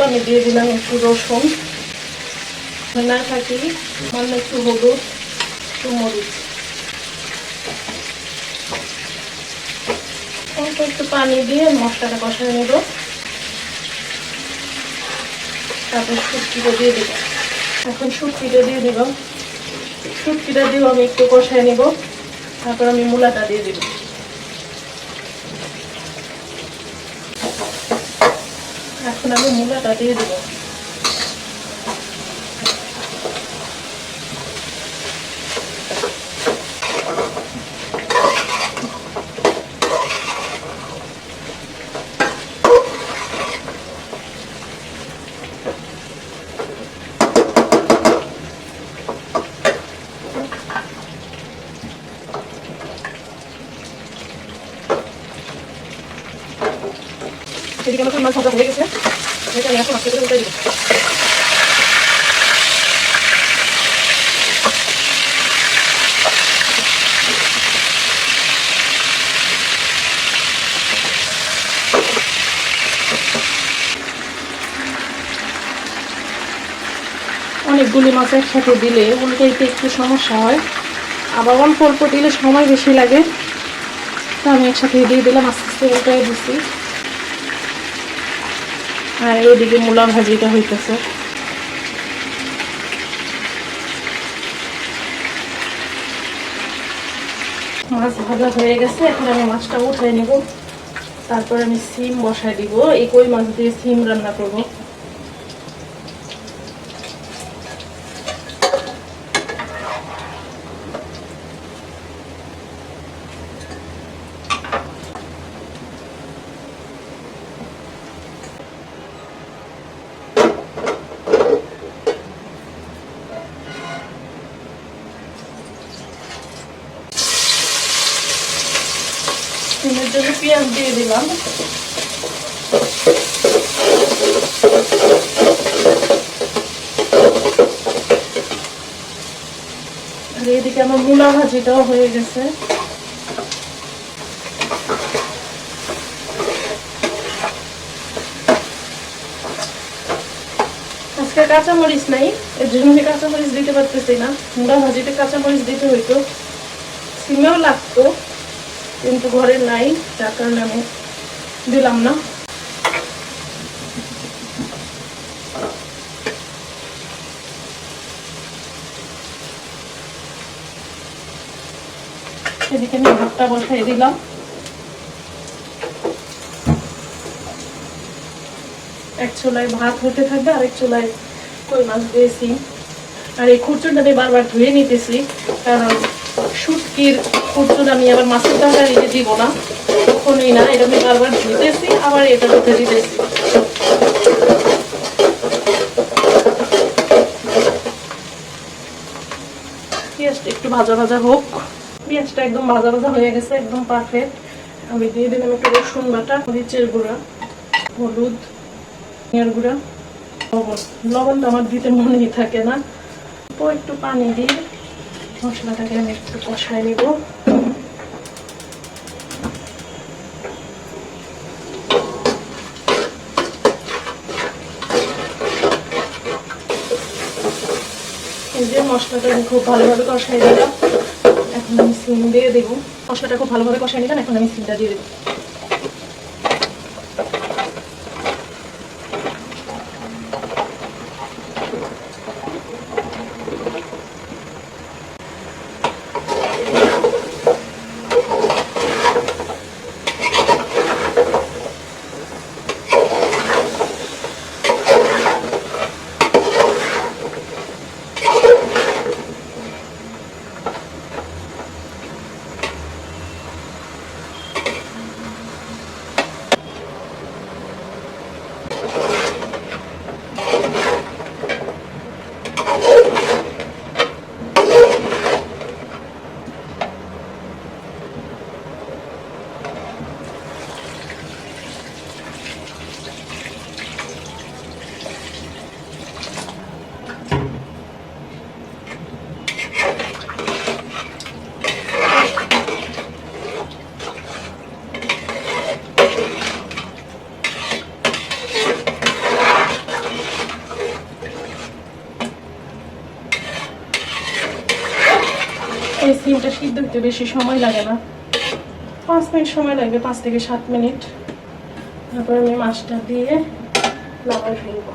আমি দিয়ে দিলাম একটু রসুন, না থাকি সামান্য একটু হলুদ, একটু মরিচ, অল্প একটু পানি দিয়ে মশলাটা কষায় নেব। তারপর শুটকিটা দিয়ে দিব। এখন শুটকিটা দিয়ে দিব। শুটকিটা দিয়েও আমি একটু কষায় নেব। তারপর আমি মূলাটা দিয়ে দিব। এখন আমি মূলাটা দিয়ে দিব। এদিকে আমার মাছ ভাজা হয়ে গেছে, এটা আমি এখন আস্তে করে উল্টে দিব। অনেকগুলি মাছ একসাথে দিলে উল্টাইতে একটু সমস্যা হয়, আবার অল্প অল্প দিলে সময় বেশি লাগে। তো আমি একসাথে দিয়ে দিলাম, আস্তে আস্তে উল্টাই দিচ্ছি। আর এইদিকে মূলা ভাজিটা হইতেছে। মাছ ভাজা হয়ে গেছে, এখন আমি মাছটা উঠাই নিব। তারপর আমি সিম বসাই দিব। এই কই মাছ দিয়ে সিম রান্না করব। সিমের জন্য পেঁয়াজ দিয়ে দিলাম। আর এদিকে আমার মূলা ভাজিটাও হয়ে গেছে। আজকে কাঁচামরিচ নাই, এর জন্য আমি কাঁচামরিচ দিতে পারতেছি না। মূলা ভাজিতে কাঁচামরিচ দিতে হইতো, সিমেও লাগতো, কিন্তু ঘরে নাই, যার কারণে আমি দিলাম না। এদিকে আমি ভাতটা বসাই দিলাম। এক চুলায় ভাত হতে থাকবে, আরেক চুলায় কই মাছ দিয়েছি। আর এই খুচুরটা আমি বারবার ধুয়ে নিতেছি, কারণ শুটকির খুচুর আমি আবার মাছের তরকারিতে দিব না, কখনোই না। এটা আমি বারবার ধুতেছি, আবার এটা ধুতে দিতেছি। পেঁয়াজটা একটু ভাজা ভাজা হোক। পেঁয়াজটা একদম ভাজা ভাজা হয়ে গেছে, একদম পারফেক্ট। আমি দিয়ে দিলাম একটু রসুন বাটা, মরিচের গুঁড়া, হলুদ, ধনিয়ার গুঁড়া, লবণ। লবণটা আমার দিতে মনেই থাকে না। তো একটু পানি দিয়ে মশলাটাকে আমি একটু কষায় নিব। এই যে মশলাটা আমি খুব ভালোভাবে কষাই দিলাম। এখন আমি সিম দিয়ে দেবো। মশলাটা খুব ভালোভাবে কষাই নিলাম, এখন আমি সিমটা দিয়ে দেবো। এই সিমটা সিদ্ধ হতে বেশি সময় লাগে না, 5 মিনিট সময় লাগবে, 5 থেকে 7 মিনিট। তারপর আমি মাছটা দিয়ে নামাই ফেলবো।